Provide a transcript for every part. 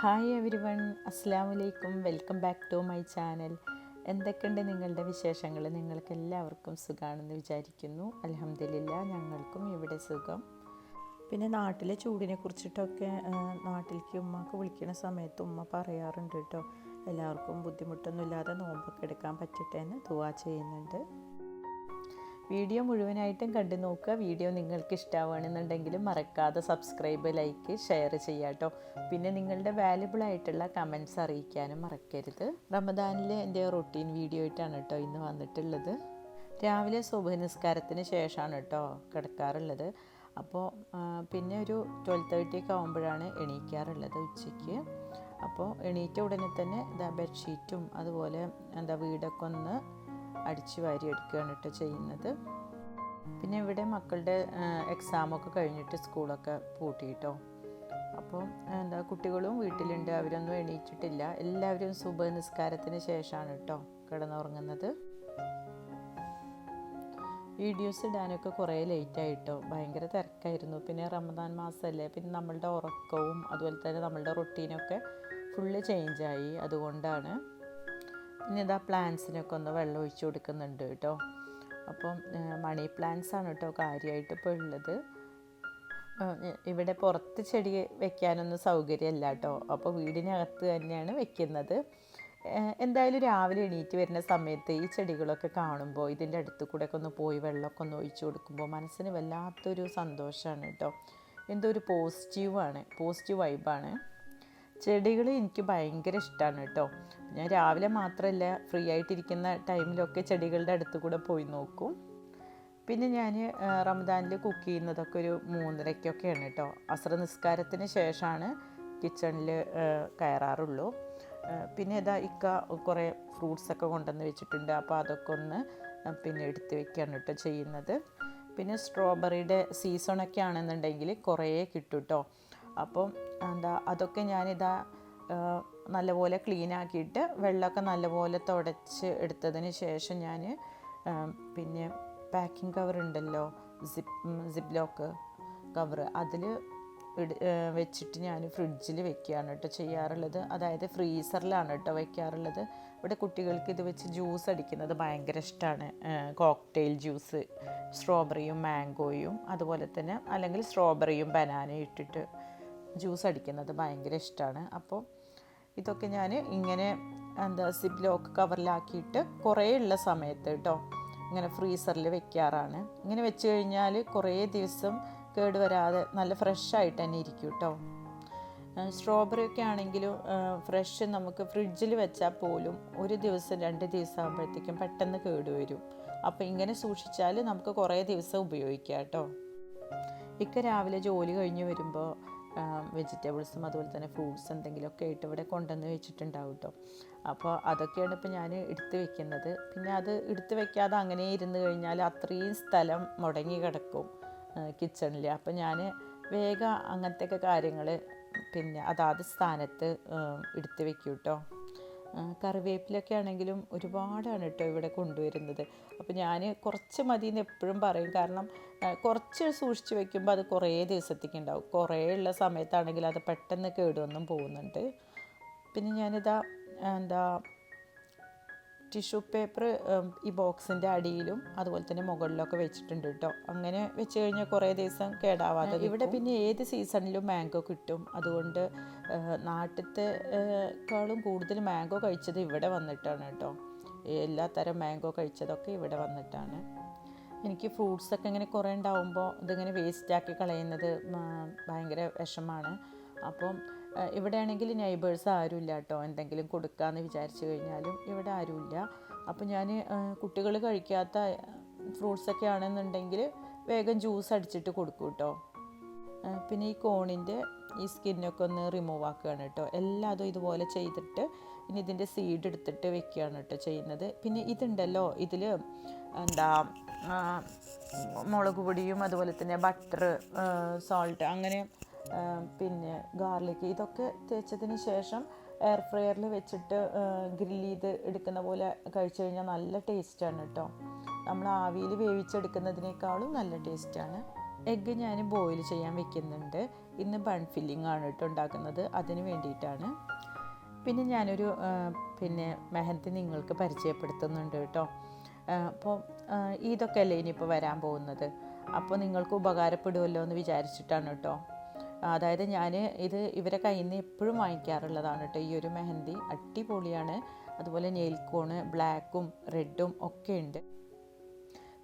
Hi everyone, അസ്സലാമലൈക്കും. Welcome back to my channel. എന്തൊക്കെയുണ്ട് നിങ്ങളുടെ വിശേഷങ്ങൾ? നിങ്ങൾക്ക് എല്ലാവർക്കും സുഖമാണെന്ന് വിചാരിക്കുന്നു. അൽഹംദുലില്ലാ, ഞങ്ങൾക്കും ഇവിടെ സുഖം. പിന്നെ നാട്ടിലെ ചൂടിനെ കുറിച്ചിട്ടൊക്കെ നാട്ടിലേക്ക് ഉമ്മക്ക് വിളിക്കുന്ന സമയത്ത് ഉമ്മ പറയാറുണ്ട് കേട്ടോ. എല്ലാവർക്കും ബുദ്ധിമുട്ടൊന്നുമില്ലാതെ നോമ്പൊക്കെ എടുക്കാൻ പറ്റട്ടെ എന്ന് ദുആ ചെയ്യുന്നുണ്ട്. വീഡിയോ മുഴുവനായിട്ടും കണ്ടു നോക്കുക. വീഡിയോ നിങ്ങൾക്ക് ഇഷ്ടമാവുകയാണെന്നുണ്ടെങ്കിൽ മറക്കാതെ സബ്സ്ക്രൈബ്, ലൈക്ക്, ഷെയർ ചെയ്യുക കേട്ടോ. പിന്നെ നിങ്ങളുടെ വാല്യുബിൾ ആയിട്ടുള്ള കമൻറ്റ്സ് അറിയിക്കാനും മറക്കരുത്. റമദാനിലെ എൻ്റെ റൊട്ടീൻ വീഡിയോ ആയിട്ടാണ് കേട്ടോ ഇന്ന് വന്നിട്ടുള്ളത്. രാവിലെ സുബ്ഹ് നിസ്കാരത്തിന് ശേഷമാണ് കേട്ടോ കിടക്കാറുള്ളത്. അപ്പോൾ പിന്നെ ഒരു 12:30 ഒക്കെ ആകുമ്പോഴാണ് എണീക്കാറുള്ളത് ഉച്ചയ്ക്ക്. അപ്പോൾ എണീറ്റ ഉടനെ തന്നെ ബെഡ്ഷീറ്റും അതുപോലെ വീടൊക്കെ ഒന്ന് അടിച്ചു വാരി എടുക്കുകയാണ് കേട്ടോ ചെയ്യുന്നത്. പിന്നെ ഇവിടെ മക്കളുടെ എക്സാമൊക്കെ കഴിഞ്ഞിട്ട് സ്കൂളൊക്കെ പൂട്ടിയിട്ടോ. അപ്പോൾ കുട്ടികളും വീട്ടിലുണ്ട്, അവരൊന്നും എണീറ്റിട്ടില്ല. എല്ലാവരും സുബ്ഹ് നിസ്കാരത്തിന് ശേഷമാണ് കേട്ടോ കിടന്നുറങ്ങുന്നത്. വീഡിയോസ് ഇടാനൊക്കെ കുറേ ലേറ്റായിട്ടോ, ഭയങ്കര തിരക്കായിരുന്നു. പിന്നെ റമദാൻ മാസമല്ലേ, പിന്നെ നമ്മളുടെ ഉറക്കവും അതുപോലെ തന്നെ നമ്മളുടെ റൊട്ടീനൊക്കെ ഫുള്ള് ചേഞ്ചായി. അതുകൊണ്ടാണ്. പിന്നെ പ്ലാന്റ്സിനൊക്കെ ഒന്ന് വെള്ളം ഒഴിച്ച് കൊടുക്കുന്നുണ്ട് കേട്ടോ. അപ്പം മണി പ്ലാന്റ്സ് ആണ് കേട്ടോ കാര്യമായിട്ട് ഇപ്പോൾ ഉള്ളത്. ഇവിടെ പുറത്ത് ചെടി വെക്കാനൊന്നും സൗകര്യമല്ല കേട്ടോ. അപ്പോൾ വീടിനകത്ത് തന്നെയാണ് വെക്കുന്നത്. എന്തായാലും രാവിലെ എണീറ്റ് വരുന്ന സമയത്ത് ഈ ചെടികളൊക്കെ കാണുമ്പോൾ ഇതിൻ്റെ അടുത്ത് കൂടെ ഒക്കെ ഒന്ന് പോയി വെള്ളമൊക്കെ ഒന്ന് ഒഴിച്ച് കൊടുക്കുമ്പോൾ മനസ്സിന് വല്ലാത്തൊരു സന്തോഷമാണ് കേട്ടോ. എന്തോ ഒരു പോസിറ്റീവ് വൈബാണ്. ചെടികൾ എനിക്ക് ഭയങ്കര ഇഷ്ടമാണ് കേട്ടോ. ഞാൻ രാവിലെ മാത്രമല്ല, ഫ്രീ ആയിട്ടിരിക്കുന്ന ടൈമിലൊക്കെ ചെടികളുടെ അടുത്ത് കൂടെ പോയി നോക്കും. പിന്നെ ഞാൻ റമദാനിൽ കുക്ക് ചെയ്യുന്നതൊക്കെ ഒരു 3:30-ഒക്കെയാണ് കേട്ടോ. അസ്ർ നിസ്കാരത്തിന് ശേഷമാണ് കിച്ചണിൽ കയറാറുള്ളൂ. പിന്നെ ഇക്ക കുറേ ഫ്രൂട്ട്സൊക്കെ കൊണ്ടുവന്ന് വെച്ചിട്ടുണ്ട്. അപ്പോൾ അതൊക്കെ ഒന്ന് പിന്നെ എടുത്ത് വെക്കുകയാണ് കേട്ടോ ചെയ്യുന്നത്. പിന്നെ സ്ട്രോബെറിയുടെ സീസണൊക്കെ ആണെന്നുണ്ടെങ്കിൽ കുറേ കിട്ടും കേട്ടോ. അപ്പം അതൊക്കെ നല്ലപോലെ ക്ലീൻ ആക്കിയിട്ട് വെള്ളമൊക്കെ നല്ലപോലെ തുടച്ച് എടുത്തതിന് ശേഷം ഞാൻ പിന്നെ പാക്കിംഗ് കവർ ഉണ്ടല്ലോ, സിപ്പ് ലോക്ക് കവർ, അതിൽ വെച്ചിട്ട് ഞാൻ ഫ്രിഡ്ജിൽ വെക്കുകയാണ് കേട്ടോ ചെയ്യാറുള്ളത്. അതായത് ഫ്രീസറിലാണ് കേട്ടോ വെക്കാറുള്ളത്. ഇവിടെ കുട്ടികൾക്ക് ഇത് വെച്ച് ജ്യൂസ് അടിക്കുന്നത് ഭയങ്കര ഇഷ്ടമാണ്. കോക്ടെയിൽ ജ്യൂസ്, സ്ട്രോബെറിയും മാംഗോയും അതുപോലെ തന്നെ അല്ലെങ്കിൽ സ്ട്രോബെറിയും ബനാനയും ഇട്ടിട്ട് ജ്യൂസ് അടിക്കുന്നത് ഭയങ്കര ഇഷ്ടമാണ്. അപ്പോൾ ഇതൊക്കെ ഞാൻ ഇങ്ങനെ സിപ്പ് ലോക്ക് കവറിലാക്കിയിട്ട് കുറേ ഉള്ള സമയത്ത് കേട്ടോ ഇങ്ങനെ ഫ്രീസറിൽ വെക്കാറാണ്. ഇങ്ങനെ വെച്ച് കഴിഞ്ഞാൽ കുറേ ദിവസം കേടുവരാതെ നല്ല ഫ്രഷായിട്ട് തന്നെ ഇരിക്കും കേട്ടോ. സ്ട്രോബെറി ഒക്കെ ആണെങ്കിലും ഫ്രഷ് നമുക്ക് ഫ്രിഡ്ജിൽ വെച്ചാൽ പോലും 1 ദിവസം 2 ദിവസം ആകുമ്പോഴത്തേക്കും പെട്ടെന്ന് കേടുവരും. അപ്പോൾ ഇങ്ങനെ സൂക്ഷിച്ചാൽ നമുക്ക് കുറേ ദിവസം ഉപയോഗിക്കാം കേട്ടോ. രാവിലെ ജോലി കഴിഞ്ഞ് വരുമ്പോൾ വെജിറ്റബിൾസും അതുപോലെ തന്നെ ഫ്രൂട്ട്സ് എന്തെങ്കിലുമൊക്കെ ആയിട്ട് ഇവിടെ കൊണ്ടുവന്ന് വെച്ചിട്ടുണ്ടാവും കേട്ടോ. അപ്പോൾ അതൊക്കെയാണ് ഇപ്പോൾ ഞാൻ എടുത്ത് വെക്കുന്നത്. പിന്നെ അത് എടുത്ത് വെക്കാതെ അങ്ങനെ ഇരുന്ന് കഴിഞ്ഞാൽ അത്രയും സ്ഥലം മുടങ്ങി കിടക്കും കിച്ചണിൽ. അപ്പോൾ ഞാൻ വേഗം അങ്ങനത്തെയൊക്കെ കാര്യങ്ങൾ പിന്നെ അതാത് സ്ഥാനത്ത് എടുത്ത് വെക്കും കേട്ടോ. കറിവേപ്പിലൊക്കെ ആണെങ്കിലും ഒരുപാടാണ് കേട്ടോ ഇവിടെ കൊണ്ടുവരുന്നത്. അപ്പോൾ ഞാൻ കുറച്ച് മതി എന്ന് എപ്പോഴും പറയും. കാരണം കുറച്ച് സൂക്ഷിച്ച് വെക്കുമ്പോൾ അത് കുറേ ദിവസത്തേക്ക് ഉണ്ടാവും. കുറേ ഉള്ള സമയത്താണെങ്കിൽ അത് പെട്ടെന്ന് കേടുവന്നും പോകുന്നുണ്ട്. പിന്നെ ഞാനിതാ ടിഷ്യൂ പേപ്പർ ഈ ബോക്സിൻ്റെ അടിയിലും അതുപോലെ തന്നെ മുകളിലൊക്കെ വെച്ചിട്ടുണ്ട് കേട്ടോ. അങ്ങനെ വെച്ച് കഴിഞ്ഞാൽ കുറേ ദിവസം കേടാവാതെ. ഇവിടെ പിന്നെ ഏത് സീസണിലും മാംഗോ കിട്ടും. അതുകൊണ്ട് നാട്ടിലത്തെക്കാളും കൂടുതൽ മാംഗോ കഴിച്ചത് ഇവിടെ വന്നിട്ടാണ് കേട്ടോ. എല്ലാ തരം മാംഗോ കഴിച്ചതൊക്കെ ഇവിടെ വന്നിട്ടാണ്. എനിക്ക് ഫ്രൂട്ട്സൊക്കെ ഇങ്ങനെ കുറേ ഉണ്ടാവുമ്പോൾ ഇതിങ്ങനെ വേസ്റ്റാക്കി കളയുന്നത് ഭയങ്കര വിഷമമാണ്. അപ്പം ഇവിടെ ആണെങ്കിൽ നെയ്ബേഴ്സ് ആരുമില്ല കേട്ടോ. എന്തെങ്കിലും കൊടുക്കാമെന്ന് വിചാരിച്ചു കഴിഞ്ഞാലും ഇവിടെ ആരുമില്ല. അപ്പോൾ ഞാൻ കുട്ടികൾ കഴിക്കാത്ത ഫ്രൂട്ട്സൊക്കെ ആണെന്നുണ്ടെങ്കിൽ വേഗം ജ്യൂസ് അടിച്ചിട്ട് കൊടുക്കും കേട്ടോ. പിന്നെ ഈ കോണിൻ്റെ ഈ സ്കിന്നൊക്കെ ഒന്ന് റിമൂവ് ആക്കുകയാണ് കേട്ടോ. എല്ലാതും ഇതുപോലെ ചെയ്തിട്ട് ഇനി ഇതിൻ്റെ സീഡ് എടുത്തിട്ട് വെക്കുകയാണ് കേട്ടോ ചെയ്യുന്നത്. പിന്നെ ഇതുണ്ടല്ലോ, ഇതിൽ മുളക് പൊടിയും അതുപോലെ തന്നെ ബട്ടർ, സോൾട്ട്, അങ്ങനെ പിന്നെ ഗാർലിക്, ഇതൊക്കെ തേച്ചതിന് ശേഷം എയർ ഫ്രയറിൽ വെച്ചിട്ട് ഗ്രില്ല് ചെയ്ത് എടുക്കുന്ന പോലെ കഴിച്ചു കഴിഞ്ഞാൽ നല്ല ടേസ്റ്റാണ് കേട്ടോ. നമ്മൾ ആവിയിൽ വേവിച്ചെടുക്കുന്നതിനേക്കാളും നല്ല ടേസ്റ്റാണ്. എഗ്ഗ് ഞാൻ ബോയിൽ ചെയ്യാൻ വെക്കുന്നുണ്ട്. ഇന്ന് ബൺ ഫില്ലിംഗ് ആണ് കേട്ടോ ഉണ്ടാക്കുന്നത്, അതിന് വേണ്ടിയിട്ടാണ്. പിന്നെ ഞാനൊരു മെഹന്തി നിങ്ങൾക്ക് പരിചയപ്പെടുത്തുന്നുണ്ട് കേട്ടോ. അപ്പോൾ ഇതൊക്കെ അല്ലേ ഇനിയിപ്പോൾ വരാൻ പോകുന്നത്, അപ്പോൾ നിങ്ങൾക്ക് ഉപകാരപ്പെടുമല്ലോ എന്ന് വിചാരിച്ചിട്ടാണ് കേട്ടോ. അതായത് ഞാൻ ഇത് ഇവരെ കയ്യിൽ നിന്ന് എപ്പോഴും വാങ്ങിക്കാറുള്ളതാണ് കേട്ടോ. ഈ ഒരു മെഹന്തി അടിപൊളിയാണ്. അതുപോലെ നെയിൽ കോണ് ബ്ലാക്കും റെഡും ഒക്കെ ഉണ്ട്.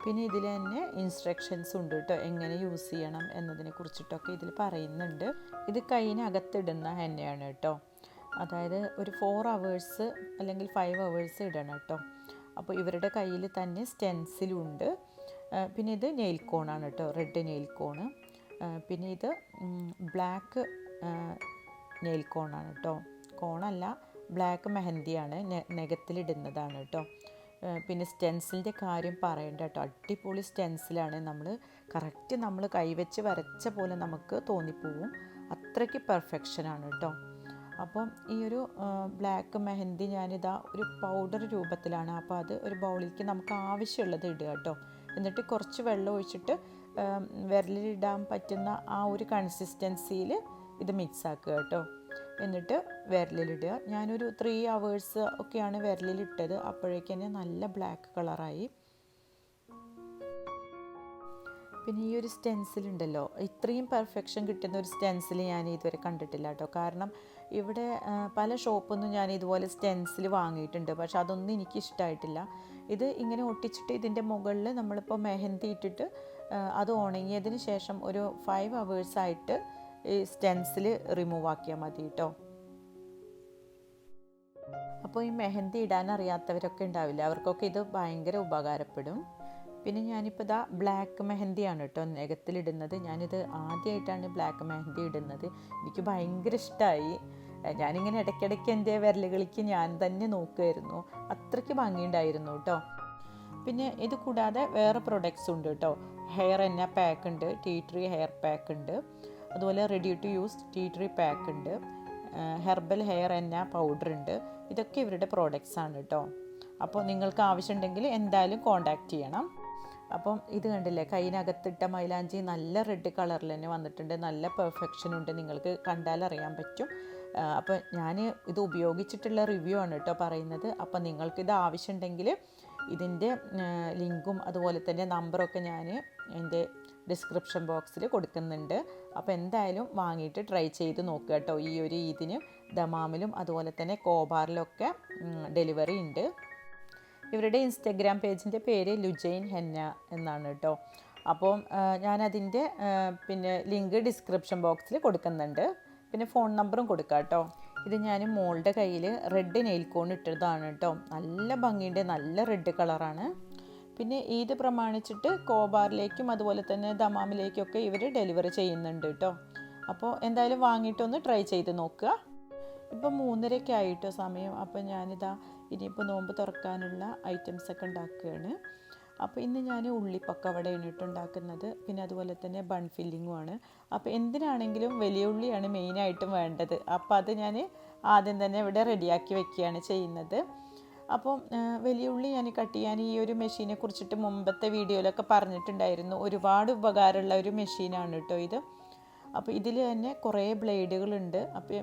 പിന്നെ ഇതിൽ തന്നെ ഇൻസ്ട്രക്ഷൻസ് ഉണ്ട് കേട്ടോ, എങ്ങനെ യൂസ് ചെയ്യണം എന്നതിനെ കുറിച്ചിട്ടൊക്കെ ഇതിൽ പറയുന്നുണ്ട്. ഇത് കയ്യിനകത്തിടുന്ന എണ്ണയാണ് കേട്ടോ. അതായത് ഒരു 4 hours അല്ലെങ്കിൽ 5 hours ഇടണം കേട്ടോ. അപ്പോൾ ഇവരുടെ കയ്യിൽ തന്നെ സ്റ്റെൻസിലുണ്ട്. പിന്നെ ഇത് നെയിൽ കോണാണ് കേട്ടോ, റെഡ് നെയിൽ കോണ്. പിന്നെ ഇത് ബ്ലാക്ക് നെയിൽ കോണാണ് കേട്ടോ. കോണല്ല, ബ്ലാക്ക് മെഹന്തിയാണ്, നഖത്തിലിടുന്നതാണ് കേട്ടോ. പിന്നെ സ്റ്റെൻസിലിൻ്റെ കാര്യം പറയണ്ട കേട്ടോ, അടിപൊളി സ്റ്റെൻസിലാണ്. കറക്റ്റ് നമ്മൾ കൈവച്ച് വരച്ച പോലെ നമുക്ക് തോന്നിപ്പോവും, അത്രയ്ക്ക് പെർഫെക്ഷനാണ് കേട്ടോ. അപ്പം ഈ ഒരു ബ്ലാക്ക് മെഹന്തി ഞാനിതാ ഒരു പൗഡർ രൂപത്തിലാണ്. അപ്പോൾ അത് ഒരു ബൗളിലേക്ക് നമുക്ക് ആവശ്യമുള്ളത് ഇടുക കേട്ടോ. എന്നിട്ട് കുറച്ച് വെള്ളം ഒഴിച്ചിട്ട് വിരലിലിടാൻ പറ്റുന്ന ആ ഒരു കൺസിസ്റ്റൻസിയിൽ ഇത് മിക്സ് ആക്കുക കേട്ടോ. എന്നിട്ട് വിരലിലിടുക. ഞാനൊരു 3 hours ഒക്കെയാണ് വിരലിലിട്ടത്. അപ്പോഴേക്കും നല്ല ബ്ലാക്ക് കളറായി. പിന്നെ ഈ ഒരു സ്റ്റെൻസിലുണ്ടല്ലോ, ഇത്രയും പെർഫെക്ഷൻ കിട്ടുന്ന ഒരു സ്റ്റെൻസിൽ ഞാൻ ഇതുവരെ കണ്ടിട്ടില്ല കേട്ടോ. കാരണം ഇവിടെ പല ഷോപ്പൊന്നും ഞാൻ ഇതുപോലെ സ്റ്റെൻസിൽ വാങ്ങിയിട്ടുണ്ട്, പക്ഷെ അതൊന്നും എനിക്കിഷ്ടമായിട്ടില്ല. ഇത് ഇങ്ങനെ ഒട്ടിച്ചിട്ട് ഇതിൻ്റെ മുകളിൽ നമ്മളിപ്പോൾ മെഹന്തി ഇട്ടിട്ട് അത് ഉണങ്ങിയതിന് ശേഷം ഒരു 5 hours ആയിട്ട് ഈ സ്റ്റെൻസിൽ റിമൂവ് ആക്കിയാൽ മതി കേട്ടോ. അപ്പോൾ ഈ മെഹന്തി ഇടാൻ അറിയാത്തവരൊക്കെ ഉണ്ടാവില്ല, അവർക്കൊക്കെ ഇത് ഭയങ്കര ഉപകാരപ്പെടും. പിന്നെ ഞാനിപ്പോൾ ഇതാ ബ്ലാക്ക് മെഹന്തിയാണ് കേട്ടോ നഖത്തിലിടുന്നത്. ഞാനിത് ആദ്യമായിട്ടാണ് ബ്ലാക്ക് മെഹന്തി ഇടുന്നത്. എനിക്ക് ഭയങ്കര ഇഷ്ടമായി. ഞാനിങ്ങനെ ഇടയ്ക്കിടയ്ക്ക് എൻ്റെ വിരലുകളിലേക്ക് ഞാൻ തന്നെ നോക്കുമായിരുന്നു, അത്രയ്ക്ക് ഭംഗിയുണ്ടായിരുന്നു കേട്ടോ. പിന്നെ ഇത് കൂടാതെ വേറെ പ്രൊഡക്ട്സ് ഉണ്ട് കേട്ടോ. ഹെയർ എണ്ണ പാക്ക് ഉണ്ട്, ടീ ട്രീ ഹെയർ പാക്ക് ഉണ്ട്. അതുപോലെ ready to use tea tree pack ഉണ്ട്. ഹെർബൽ ഹെയർ എണ്ണ പൗഡർ ഉണ്ട്. ഇതൊക്കെ ഇവരുടെ പ്രോഡക്റ്റ്സ് ആണ് കേട്ടോ. അപ്പോൾ നിങ്ങൾക്ക് ആവശ്യമുണ്ടെങ്കിൽ എന്തായാലും കോൺടാക്റ്റ് ചെയ്യണം. അപ്പം ഇത് കണ്ടില്ലേ, കയ്യിനകത്തിട്ട മൈലാഞ്ചി നല്ല റെഡ് കളറിൽ തന്നെ വന്നിട്ടുണ്ട്, നല്ല പെർഫെക്ഷൻ ഉണ്ട്, നിങ്ങൾക്ക് കണ്ടാൽ അറിയാൻ പറ്റും. അപ്പോൾ ഞാൻ ഇത് ഉപയോഗിച്ചിട്ടുള്ള റിവ്യൂ ആണ് കേട്ടോ പറയുന്നത്. അപ്പോൾ നിങ്ങൾക്കിത് ആവശ്യമുണ്ടെങ്കിൽ ഇതിൻ്റെ ലിങ്കും അതുപോലെ തന്നെ നമ്പറൊക്കെ ഞാൻ എൻ്റെ ഡിസ്ക്രിപ്ഷൻ ബോക്സിൽ കൊടുക്കുന്നുണ്ട്. അപ്പോൾ എന്തായാലും വാങ്ങിയിട്ട് ട്രൈ ചെയ്ത് നോക്കുക കേട്ടോ. ഈ ഒരു ഇതിന് ദമാമിലും അതുപോലെ തന്നെ കോബാറിലൊക്കെ ഡെലിവറി ഉണ്ട്. ഇവരുടെ ഇൻസ്റ്റഗ്രാം പേജിൻ്റെ പേര് ലുജൈൻ ഹെന്ന എന്നാണ് കേട്ടോ. അപ്പോൾ ഞാനതിൻ്റെ ലിങ്ക് ഡിസ്ക്രിപ്ഷൻ ബോക്സിൽ കൊടുക്കുന്നുണ്ട്. പിന്നെ ഫോൺ നമ്പറും കൊടുക്കാം കേട്ടോ. ഇത് ഞാൻ മോളുടെ കയ്യിൽ റെഡ് നെയിൽ കോൺ ഇട്ടതാണ് കേട്ടോ. നല്ല ഭംഗിയുണ്ട്, നല്ല റെഡ് കളറാണ്. പിന്നെ ഈദ് പ്രമാണിച്ചിട്ട് കോബാറിലേക്കും അതുപോലെ തന്നെ ദമാമിലേക്കൊക്കെ ഇവർ ഡെലിവറി ചെയ്യുന്നുണ്ട് കേട്ടോ. അപ്പോൾ എന്തായാലും വാങ്ങിയിട്ടൊന്ന് ട്രൈ ചെയ്ത് നോക്കുക. ഇപ്പോൾ 3:30 ആയിട്ടോ സമയം. അപ്പോൾ ഞാനിതാ ഇനിയിപ്പോൾ നോമ്പ് തുറക്കാനുള്ള ഐറ്റംസൊക്കെ ഉണ്ടാക്കുകയാണ്. അപ്പോൾ ഇന്ന് ഞാൻ ഉള്ളിപ്പക്കവടയാണ് കേട്ടോ ഉണ്ടാക്കുന്നത്. പിന്നെ അതുപോലെ തന്നെ ബൺ ഫില്ലിങ്ങുമാണ്. അപ്പോൾ എന്തിനാണെങ്കിലും വലിയ ഉള്ളിയാണ് മെയിനായിട്ടും വേണ്ടത്. അപ്പോൾ അത് ഞാൻ ആദ്യം തന്നെ ഇവിടെ റെഡിയാക്കി വെക്കുകയാണ് ചെയ്യുന്നത്. അപ്പോൾ വലിയ ഉള്ളി ഞാൻ കട്ട് ചെയ്യാൻ ഈ ഒരു മെഷീനെ കുറിച്ചിട്ട് മുമ്പത്തെ വീഡിയോയിലൊക്കെ പറഞ്ഞിട്ടുണ്ടായിരുന്നു. ഒരുപാട് ഉപകാരമുള്ള ഒരു മെഷീനാണ് കേട്ടോ ഇത്. അപ്പോൾ ഇതിൽ തന്നെ കുറേ ബ്ലേഡുകളുണ്ട്. അപ്പോൾ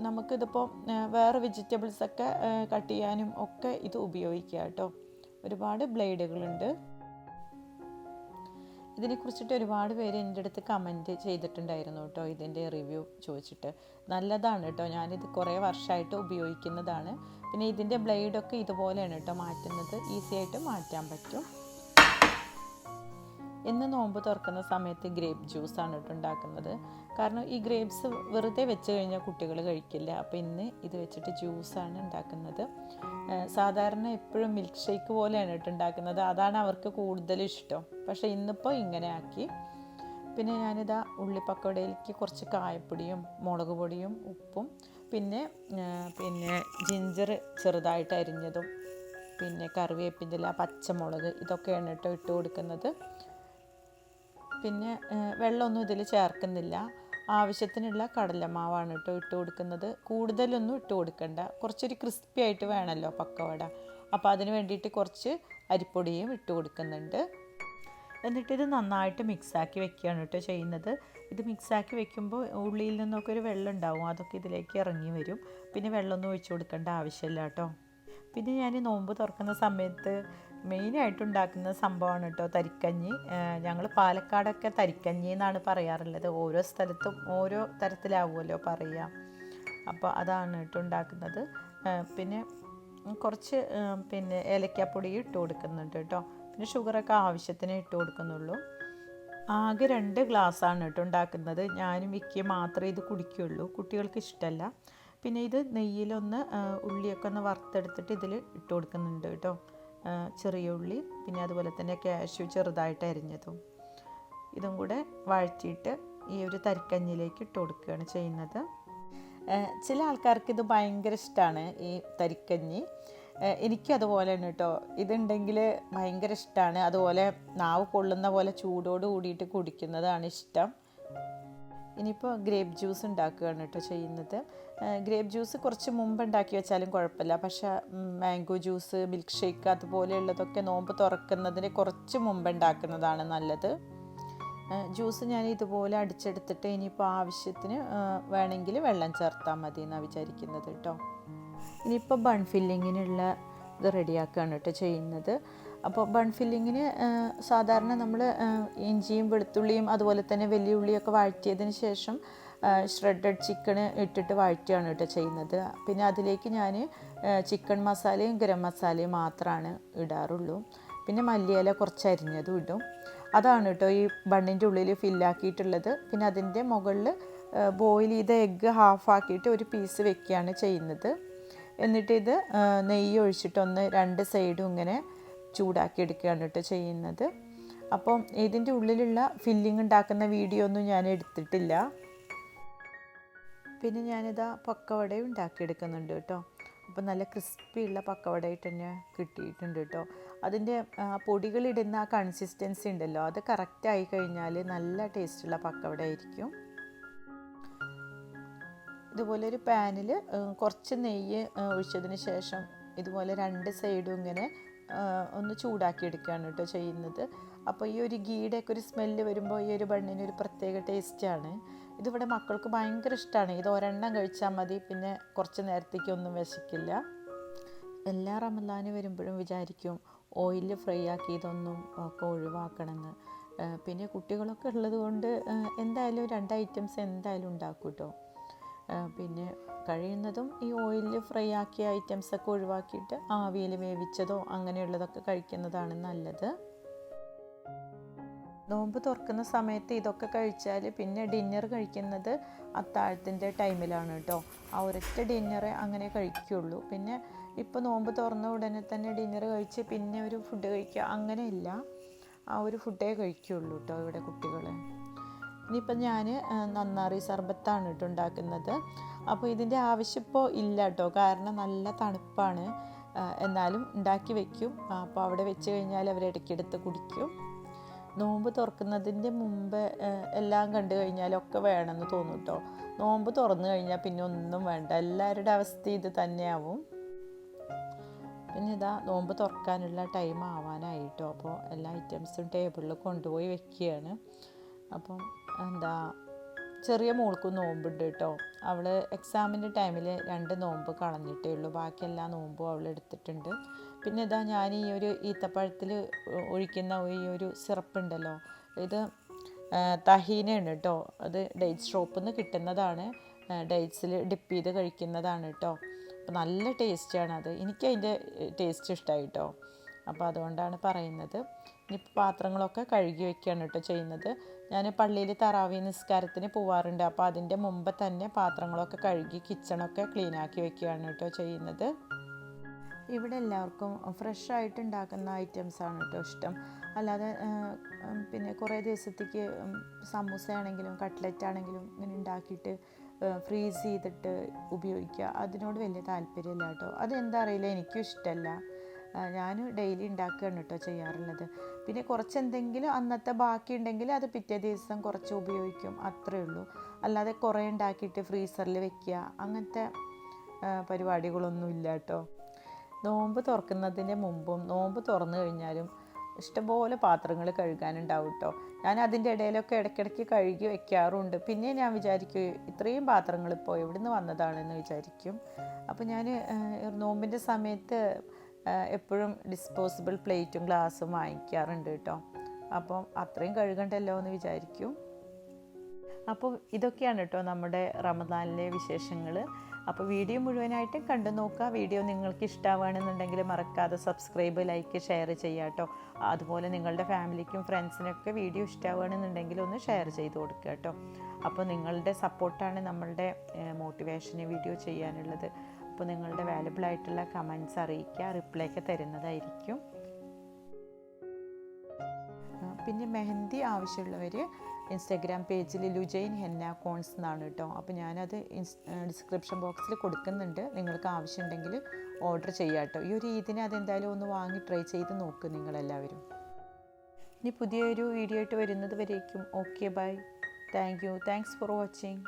നമുക്കിതിപ്പോൾ വേറെ വെജിറ്റബിൾസൊക്കെ കട്ട് ചെയ്യാനും ഒക്കെ ഇത് ഉപയോഗിക്കുക കേട്ടോ. ഒരുപാട് ബ്ലേഡുകളുണ്ട്. ഇതിനെക്കുറിച്ചിട്ട് ഒരുപാട് പേര് എൻ്റെ അടുത്ത് കമൻറ്റ് ചെയ്തിട്ടുണ്ടായിരുന്നു കേട്ടോ, ഇതിൻ്റെ റിവ്യൂ ചോദിച്ചിട്ട്. നല്ലതാണ് കേട്ടോ, ഞാനിത് കുറേ വർഷമായിട്ട് ഉപയോഗിക്കുന്നതാണ്. പിന്നെ ഇതിൻ്റെ ബ്ലേഡൊക്കെ ഇതുപോലെയാണ് കേട്ടോ മാറ്റുന്നത്, ഈസി ആയിട്ട് മാറ്റാൻ പറ്റും. ഇന്ന് നോമ്പ് തുറക്കുന്ന സമയത്ത് ഗ്രേപ്പ് ജ്യൂസാണ് കേട്ടോ ഉണ്ടാക്കുന്നത്. കാരണം ഈ ഗ്രേപ്സ് വെറുതെ വെച്ച് കഴിഞ്ഞാൽ കുട്ടികൾ കഴിക്കില്ല. അപ്പോൾ ഇന്ന് ഇത് വെച്ചിട്ട് ജ്യൂസാണ് ഉണ്ടാക്കുന്നത്. സാധാരണ എപ്പോഴും മിൽക്ക് ഷേക്ക് പോലെയാണ് കേട്ടോ ഉണ്ടാക്കുന്നത്, അതാണ് അവർക്ക് കൂടുതൽ ഇഷ്ടം. പക്ഷേ ഇന്നിപ്പോൾ ഇങ്ങനെ ആക്കി. പിന്നെ ഞാനിതാ ഉള്ളിപ്പക്കോടയിലേക്ക് കുറച്ച് കായപ്പൊടിയും മുളക് പൊടിയും ഉപ്പും പിന്നെ ജിഞ്ചർ ചെറുതായിട്ട് അരിഞ്ഞതും പിന്നെ കറിവേപ്പിൻ്റെ ഇല, പച്ചമുളക് ഇതൊക്കെയാണ് കേട്ടോ ഇട്ട് കൊടുക്കുന്നത്. പിന്നെ വെള്ളമൊന്നും ഇതിൽ ചേർക്കുന്നില്ല. ആവശ്യത്തിനുള്ള കടലമാവാണ് കേട്ടോ ഇട്ട് കൊടുക്കുന്നത്. കൂടുതലൊന്നും ഇട്ട് കൊടുക്കണ്ട, കുറച്ചൊരു ക്രിസ്പി ആയിട്ട് വേണമല്ലോ പക്കവട. അപ്പോൾ അതിന് വേണ്ടിയിട്ട് കുറച്ച് അരിപ്പൊടിയും ഇട്ട് കൊടുക്കുന്നുണ്ട്. എന്നിട്ടിത് നന്നായിട്ട് മിക്സാക്കി വെക്കുകയാണ് കേട്ടോ ചെയ്യുന്നത്. ഇത് മിക്സാക്കി വെക്കുമ്പോൾ ഉള്ളിയിൽ നിന്നൊക്കെ ഒരു വെള്ളം ഉണ്ടാവും, അതൊക്കെ ഇതിലേക്ക് ഇറങ്ങി വരും. പിന്നെ വെള്ളമൊന്നും ഒഴിച്ചു കൊടുക്കേണ്ട ആവശ്യമില്ല കേട്ടോ. പിന്നെ ഞാൻ നോമ്പ് തുറക്കുന്ന സമയത്ത് മെയിനായിട്ട് ഉണ്ടാക്കുന്ന സംഭവമാണ് കേട്ടോ തരിക്കഞ്ഞി. ഞങ്ങൾ പാലക്കാടൊക്കെ തരിക്കഞ്ഞി എന്നാണ് പറയാറുള്ളത്. ഓരോ സ്ഥലത്തും ഓരോ തരത്തിലാവുമല്ലോ പറയുക. അപ്പോൾ അതാണ് കേട്ടോ ഉണ്ടാക്കുന്നത്. പിന്നെ കുറച്ച് പിന്നെ ഏലക്കാപ്പൊടി ഇട്ട് കൊടുക്കുന്നുണ്ട് കേട്ടോ. പിന്നെ ഷുഗറൊക്കെ ആവശ്യത്തിന് ഇട്ട് കൊടുക്കുന്നുള്ളൂ. ആകെ 2 ഗ്ലാസ്സാണ് കേട്ടോ ഉണ്ടാക്കുന്നത്. ഞാനും വിക്കി മാത്രമേ ഇത് കുടിക്കുകയുള്ളൂ, കുട്ടികൾക്ക് ഇഷ്ടമല്ല. പിന്നെ ഇത് നെയ്യിലൊന്ന് ഉള്ളിയൊക്കെ ഒന്ന് വറുത്തെടുത്തിട്ട് ഇതിൽ ഇട്ട് കൊടുക്കുന്നുണ്ട് കേട്ടോ. ചെറിയ ഉള്ളി, പിന്നെ അതുപോലെ തന്നെ കാഷ്യൂ ചെറുതായിട്ട് അരിഞ്ഞതും ഇതും കൂടെ വഴറ്റിയിട്ട് ഈ ഒരു തരിക്കഞ്ഞിലേക്ക് ഇട്ട് കൊടുക്കുകയാണ് ചെയ്യുന്നത്. ചില ആൾക്കാർക്ക് ഇത് ഭയങ്കര ഇഷ്ടമാണ് ഈ തരിക്കഞ്ഞി. എനിക്കും അതുപോലെ തന്നെ കേട്ടോ. ഇതുണ്ടെങ്കിൽ ഭയങ്കര ഇഷ്ടമാണ്. അതുപോലെ നാവ് പൊള്ളുന്ന പോലെ ചൂടോട് കൂടിയിട്ട് കുടിക്കുന്നതാണ് ഇഷ്ടം. ഇനിയിപ്പോൾ ഗ്രേപ്പ് ജ്യൂസ് ഉണ്ടാക്കുകയാണ് കേട്ടോ ചെയ്യുന്നത്. ഗ്രേപ്പ് ജ്യൂസ് കുറച്ച് മുമ്പ് ഉണ്ടാക്കി വെച്ചാലും കുഴപ്പമില്ല. പക്ഷേ മാംഗോ ജ്യൂസ്, മിൽക്ക് ഷേക്ക് അതുപോലെയുള്ളതൊക്കെ നോമ്പ് തുറക്കുന്നതിന് കുറച്ച് മുമ്പ് ഉണ്ടാക്കുന്നതാണ് നല്ലത്. ജ്യൂസ് ഞാൻ ഇതുപോലെ അടിച്ചെടുത്തിട്ട് ഇനിയിപ്പോൾ ആവശ്യത്തിന് വേണമെങ്കിൽ വെള്ളം ചേർത്താൽ മതി എന്നാണ് വിചാരിക്കുന്നത് കേട്ടോ. ഇനിയിപ്പോൾ ബൺ ഫില്ലിങ്ങിനുള്ള ഇത് റെഡിയാക്കുകയാണ് കേട്ടോ ചെയ്യുന്നത്. അപ്പോൾ ബൺ ഫില്ലിങ്ങിന് സാധാരണ നമ്മൾ ഇഞ്ചിയും വെളുത്തുള്ളിയും അതുപോലെ തന്നെ വലിയ ഉള്ളിയൊക്കെ വഴറ്റിയതിന് ശേഷം ഷ്രെഡഡ് ചിക്കൻ ഇട്ടിട്ട് വഴറ്റുകയാണ് കേട്ടോ ചെയ്യുന്നത്. പിന്നെ അതിലേക്ക് ഞാൻ ചിക്കൻ മസാലയും ഗരം മസാലയും മാത്രമാണ് ഇടാറുള്ളൂ. പിന്നെ മല്ലിയില കുറച്ച് അരിഞ്ഞതും ഇടും. അതാണ് കേട്ടോ ഈ ബണ്ണിൻ്റെ ഉള്ളിൽ ഫില്ലാക്കിയിട്ടുള്ളത്. പിന്നെ അതിൻ്റെ മുകളിൽ ബോയിൽ ചെയ്ത എഗ്ഗ് ഹാഫാക്കിയിട്ട് ഒരു പീസ് വെക്കുകയാണ് ചെയ്യുന്നത്. എന്നിട്ട് ഇത് നെയ്യ് ഒഴിച്ചിട്ടൊന്ന് 2 സൈഡും ഇങ്ങനെ ചൂടാക്കി എടുക്കുകയാണ് കേട്ടോ ചെയ്യുന്നത്. അപ്പം ഇതിൻ്റെ ഉള്ളിലുള്ള ഫില്ലിങ് ഉണ്ടാക്കുന്ന വീഡിയോ ഒന്നും ഞാൻ എടുത്തിട്ടില്ല. പിന്നെ ഞാനിതാ പക്കവടയും ഉണ്ടാക്കിയെടുക്കുന്നുണ്ട് കേട്ടോ. അപ്പോൾ നല്ല ക്രിസ്പിയുള്ള പക്കവടയായിട്ട് തന്നെ കിട്ടിയിട്ടുണ്ട് കേട്ടോ. അതിൻ്റെ പൊടികളിടുന്ന ആ കൺസിസ്റ്റൻസി ഉണ്ടല്ലോ, അത് കറക്റ്റായി കഴിഞ്ഞാൽ നല്ല ടേസ്റ്റുള്ള പക്കവട ആയിരിക്കും. ഇതുപോലെ ഒരു പാനിൽ കുറച്ച് നെയ്യ് ഒഴിച്ചതിന് ശേഷം ഇതുപോലെ 2 സൈഡും ഇങ്ങനെ ഒന്ന് ചൂടാക്കി എടുക്കുകയാണ് കേട്ടോ ചെയ്യുന്നത്. അപ്പോൾ ഈ ഒരു ഗീയുടെയൊക്കെ ഒരു സ്മെല്ല് വരുമ്പോൾ ഈ ഒരു ബണ്ണിന് ഒരു പ്രത്യേക ടേസ്റ്റാണ്. ഇതിവിടെ മക്കൾക്ക് ഭയങ്കര ഇഷ്ടമാണ്. ഇത് ഒരെണ്ണം കഴിച്ചാൽ മതി, പിന്നെ കുറച്ച് നേരത്തേക്കൊന്നും വിശക്കില്ല. എല്ലാ റമദാന് വരുമ്പോഴും വിചാരിക്കും ഓയിലിൽ ഫ്രൈ ആക്കിയതൊന്നും ഒക്കെ ഒഴിവാക്കണമെന്ന്. പിന്നെ കുട്ടികളൊക്കെ ഉള്ളത് കൊണ്ട് എന്തായാലും 2 ഐറ്റംസ് എന്തായാലും ഉണ്ടാക്കും കേട്ടോ. പിന്നെ കഴിയുന്നതും ഈ ഓയിലിൽ ഫ്രൈ ആക്കിയ ഐറ്റംസൊക്കെ ഒഴിവാക്കിയിട്ട് ആവിയിൽ വേവിച്ചതോ അങ്ങനെയുള്ളതൊക്കെ കഴിക്കുന്നതാണ് നല്ലത്. നോമ്പ് തുറക്കുന്ന സമയത്ത് ഇതൊക്കെ കഴിച്ചാൽ പിന്നെ ഡിന്നർ കഴിക്കുന്നത് അത്താഴത്തിൻ്റെ ടൈമിലാണ് കേട്ടോ. ആ ഒരൊറ്റ ഡിന്നറെ അങ്ങനെ കഴിക്കുള്ളൂ. പിന്നെ ഇപ്പോൾ നോമ്പ് തുറന്ന ഉടനെ തന്നെ ഡിന്നർ കഴിച്ച് പിന്നെ ഒരു ഫുഡ് കഴിക്കുക അങ്ങനെയില്ല. ആ ഒരു ഫുഡേ കഴിക്കുള്ളൂ കേട്ടോ ഇവിടെ കുട്ടികൾ. ഇനിയിപ്പം ഞാൻ നന്നാറി സർബത്താണ് കേട്ടോ ഉണ്ടാക്കുന്നത്. അപ്പോൾ ഇതിൻ്റെ ആവശ്യം ഇപ്പോൾ ഇല്ല കേട്ടോ, കാരണം നല്ല തണുപ്പാണ്. എന്നാലും ഉണ്ടാക്കി വയ്ക്കും. അപ്പോൾ അവിടെ വെച്ച് കഴിഞ്ഞാൽ അവരിടയ്ക്കെടുത്ത് കുടിക്കും. നോമ്പ് തുറക്കുന്നതിൻ്റെ മുമ്പ് എല്ലാം കണ്ടു കഴിഞ്ഞാലൊക്കെ വേണമെന്ന് തോന്നും കേട്ടോ. നോമ്പ് തുറന്നു കഴിഞ്ഞാൽ പിന്നെ ഒന്നും വേണ്ട. എല്ലാവരുടെ അവസ്ഥ ഇത് തന്നെയാവും. പിന്നെ ഇതാ നോമ്പ് തുറക്കാനുള്ള ടൈം ആവാനായിട്ടോ. അപ്പോൾ എല്ലാ ഐറ്റംസും ടേബിളിൽ കൊണ്ടുപോയി വെക്കുകയാണ്. അപ്പം ചെറിയ മോൾക്കും നോമ്പുണ്ട് കേട്ടോ. അവൾ എക്സാമിൻ്റെ ടൈമിൽ 2 നോമ്പ് കളഞ്ഞിട്ടേ ഉള്ളൂ. ബാക്കി എല്ലാ നോമ്പും അവൾ എടുത്തിട്ടുണ്ട്. പിന്നെ ഇതാ ഞാൻ ഈ ഒരു ഈത്തപ്പഴത്തിൽ ഒഴിക്കുന്ന ഈ ഒരു സിറപ്പ് ഉണ്ടല്ലോ, ഇത് തഹീനയാണ് കേട്ടോ. അത് ഡേറ്റ്സ് ഷോപ്പിൽ നിന്ന് കിട്ടുന്നതാണ്. ഡേറ്റ്സിൽ ഡിപ്പ് ചെയ്ത് കഴിക്കുന്നതാണ് കേട്ടോ. അപ്പോൾ നല്ല ടേസ്റ്റാണ് അത്. എനിക്കതിൻ്റെ ടേസ്റ്റ് ഇഷ്ടമായി കേട്ടോ. അപ്പോൾ അതുകൊണ്ടാണ് പറയുന്നത്. ഇനിയിപ്പോൾ പാത്രങ്ങളൊക്കെ കഴുകി വയ്ക്കുകയാണ് കേട്ടോ ചെയ്യുന്നത്. ഞാൻ പള്ളിയിൽ തറാവി നിസ്കാരത്തിന് പോവാറുണ്ട്. അപ്പോൾ അതിൻ്റെ മുമ്പ് തന്നെ പാത്രങ്ങളൊക്കെ കഴുകി കിച്ചണൊക്കെ ക്ലീനാക്കി വയ്ക്കുകയാണ് കേട്ടോ ചെയ്യുന്നത്. ഇവിടെ എല്ലാവർക്കും ഫ്രഷായിട്ട് ഉണ്ടാക്കുന്ന ഐറ്റംസാണ് കേട്ടോ ഇഷ്ടം. അല്ലാതെ പിന്നെ കുറേ ദിവസത്തേക്ക് സമൂസ ആണെങ്കിലും കട്ട്ലറ്റ് ആണെങ്കിലും ഇങ്ങനെ ഉണ്ടാക്കിയിട്ട് ഫ്രീസ് ചെയ്തിട്ട് ഉപയോഗിക്കുക, അതിനോട് വലിയ താല്പര്യമില്ല കേട്ടോ. അതെന്താ അറിയില്ല, എനിക്കും ഇഷ്ടമല്ല. ഞാൻ ഡെയിലി ഉണ്ടാക്കുകയാണ് കേട്ടോ ചെയ്യാറുള്ളത്. പിന്നെ കുറച്ച് എന്തെങ്കിലും അന്നത്തെ ബാക്കി ഉണ്ടെങ്കിൽ അത് പിറ്റേ ദിവസം കുറച്ച് ഉപയോഗിക്കും, അത്രയേ ഉള്ളൂ. അല്ലാതെ കുറേ ഉണ്ടാക്കിയിട്ട് ഫ്രീസറിൽ വെക്കുക അങ്ങനത്തെ പരിപാടികളൊന്നും ഇല്ല കേട്ടോ. നോമ്പ് തുറക്കുന്നതിന് മുമ്പും നോമ്പ് തുറന്നു കഴിഞ്ഞാലും ഇഷ്ടംപോലെ പാത്രങ്ങൾ കഴുകാനുണ്ടാവും കേട്ടോ. ഞാൻ അതിൻ്റെ ഇടയിലൊക്കെ ഇടയ്ക്കിടയ്ക്ക് കഴുകി വെക്കാറുണ്ട്. പിന്നെ ഞാൻ വിചാരിക്കും ഇത്രയും പാത്രങ്ങൾ ഇപ്പോൾ എവിടെ നിന്ന് വന്നതാണെന്ന് വിചാരിക്കും. അപ്പോൾ ഞാൻ നോമ്പിൻ്റെ സമയത്ത് എപ്പോഴും ഡിസ്പോസിബിൾ പ്ലേറ്റും ഗ്ലാസ്സും വാങ്ങിക്കാറുണ്ട് കേട്ടോ. അപ്പം അത്രയും കഴുകണ്ടല്ലോ എന്ന് വിചാരിക്കും. അപ്പോൾ ഇതൊക്കെയാണ് കേട്ടോ നമ്മുടെ റമദാനിലെ വിശേഷങ്ങൾ. അപ്പോൾ വീഡിയോ മുഴുവനായിട്ട് കണ്ടു നോക്കുക. വീഡിയോ നിങ്ങൾക്ക് ഇഷ്ടമാവുകയാണെന്നുണ്ടെങ്കിൽ മറക്കാതെ സബ്സ്ക്രൈബ്, ലൈക്ക്, ഷെയർ ചെയ്യുക കേട്ടോ. അതുപോലെ നിങ്ങളുടെ ഫാമിലിക്കും ഫ്രണ്ട്സിനൊക്കെ വീഡിയോ ഇഷ്ടമാവുകയാണെന്നുണ്ടെങ്കിൽ ഒന്ന് ഷെയർ ചെയ്ത് കൊടുക്കുക കേട്ടോ. അപ്പോൾ നിങ്ങളുടെ സപ്പോർട്ടാണ് നമ്മളുടെ മോട്ടിവേഷന് വീഡിയോ ചെയ്യാനുള്ളത്. അപ്പോൾ നിങ്ങളുടെ വാല്യുബിൾ ആയിട്ടുള്ള കമൻറ്റ്സ് അറിയിക്കുക, റിപ്ലൈ ഒക്കെ തരുന്നതായിരിക്കും. പിന്നെ മെഹന്തി ആവശ്യമുള്ളവർ ഇൻസ്റ്റാഗ്രാം പേജിൽ ലുജൈൻ ഹെന്ന കോൺസ് എന്നാണ് കേട്ടോ. അപ്പോൾ ഞാനത് ഡിസ്ക്രിപ്ഷൻ ബോക്സിൽ കൊടുക്കുന്നുണ്ട്. നിങ്ങൾക്ക് ആവശ്യമുണ്ടെങ്കിൽ ഓർഡർ ചെയ്യാം കേട്ടോ. ഈ ഒരു ഈദിനെ അതെന്തായാലും ഒന്ന് വാങ്ങി ട്രൈ ചെയ്ത് നോക്ക് നിങ്ങളെല്ലാവരും. ഇനി പുതിയൊരു വീഡിയോ ആയിട്ട് വരുന്നത് വരേക്കും okay bye. Thanks for watching.